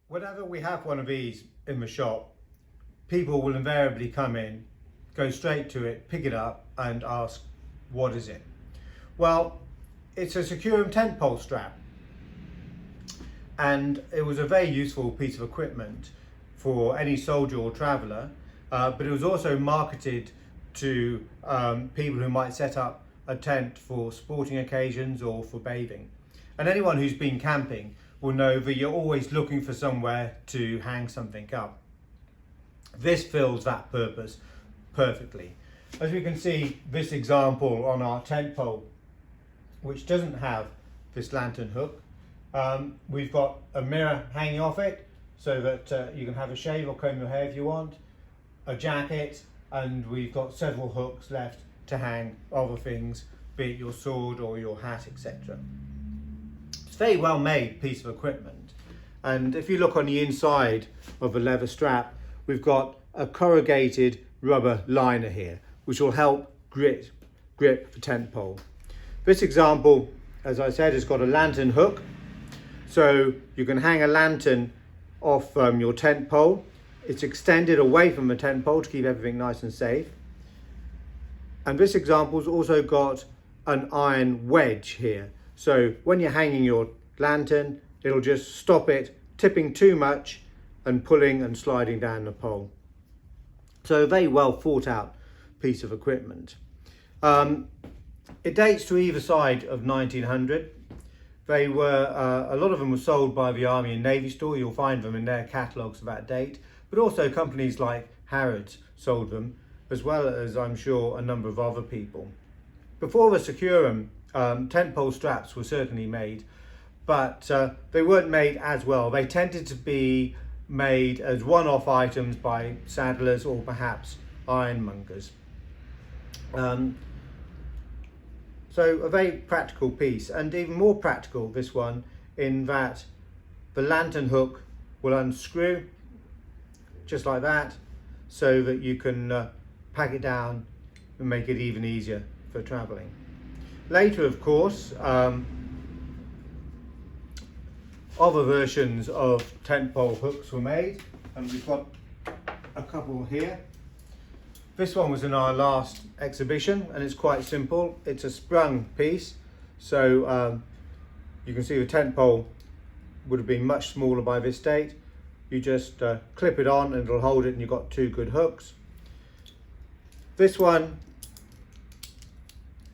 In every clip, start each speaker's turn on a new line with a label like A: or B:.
A: Whenever we have one of these in the shop, people will invariably come in, go straight to it, pick it up and ask, what is it? Well, it's a Securem tent pole strap, and it was a very useful piece of equipment for any soldier or traveller, but it was also marketed to people who might set up a tent for sporting occasions or for bathing. And anyone who's been camping will know that you're always looking for somewhere to hang something up. This fills that purpose perfectly. As we can see, this example on our tent pole, which doesn't have this lantern hook, we've got a mirror hanging off it so that you can have a shave or comb your hair if you want, a jacket, and we've got several hooks left to hang other things, be it your sword or your hat, etc. It's a very well made piece of equipment, and if you look on the inside of the leather strap, we've got a corrugated rubber liner here which will help grip the tent pole. This example, as I said, has got a lantern hook, so you can hang a lantern off your tent pole. It's extended away from the tent pole to keep everything nice and safe. And this example's also got an iron wedge here, so when you're hanging your lantern, it'll just stop it tipping too much and pulling and sliding down the pole. So a very well thought out piece of equipment. It dates to either side of 1900. They were, a lot of them were sold by the Army and Navy store. You'll find them in their catalogues of that date, but also companies like Harrods sold them, as well as, I'm sure, a number of other people. Before the Securem, tent pole straps were certainly made, but they weren't made as well. They tended to be made as one-off items by saddlers or perhaps ironmongers. So a very practical piece, and even more practical, this one, in that the lantern hook will unscrew just like that, so that you can pack it down and make it even easier for travelling. Later, of course, other versions of tent pole hooks were made, and we've got a couple here. This one was in our last exhibition, and it's quite simple. It's a sprung piece, so you can see the tent pole would have been much smaller by this date. You just clip it on and it'll hold it, and you've got two good hooks. This one,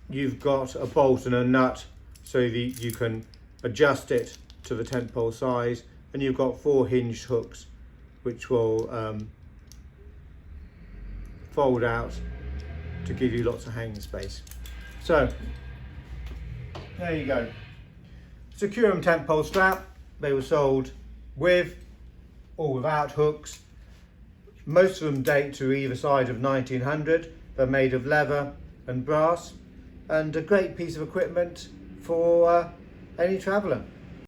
A: you've got a bolt and a nut so that you can adjust it to the tent pole size, and you've got 4 hinged hooks which will fold out to give you lots of hanging space. So there you go. Securem tent pole strap. They were sold with or without hooks. Most of them date to either side of 1900. They're made of leather and brass, and a great piece of equipment for any traveller.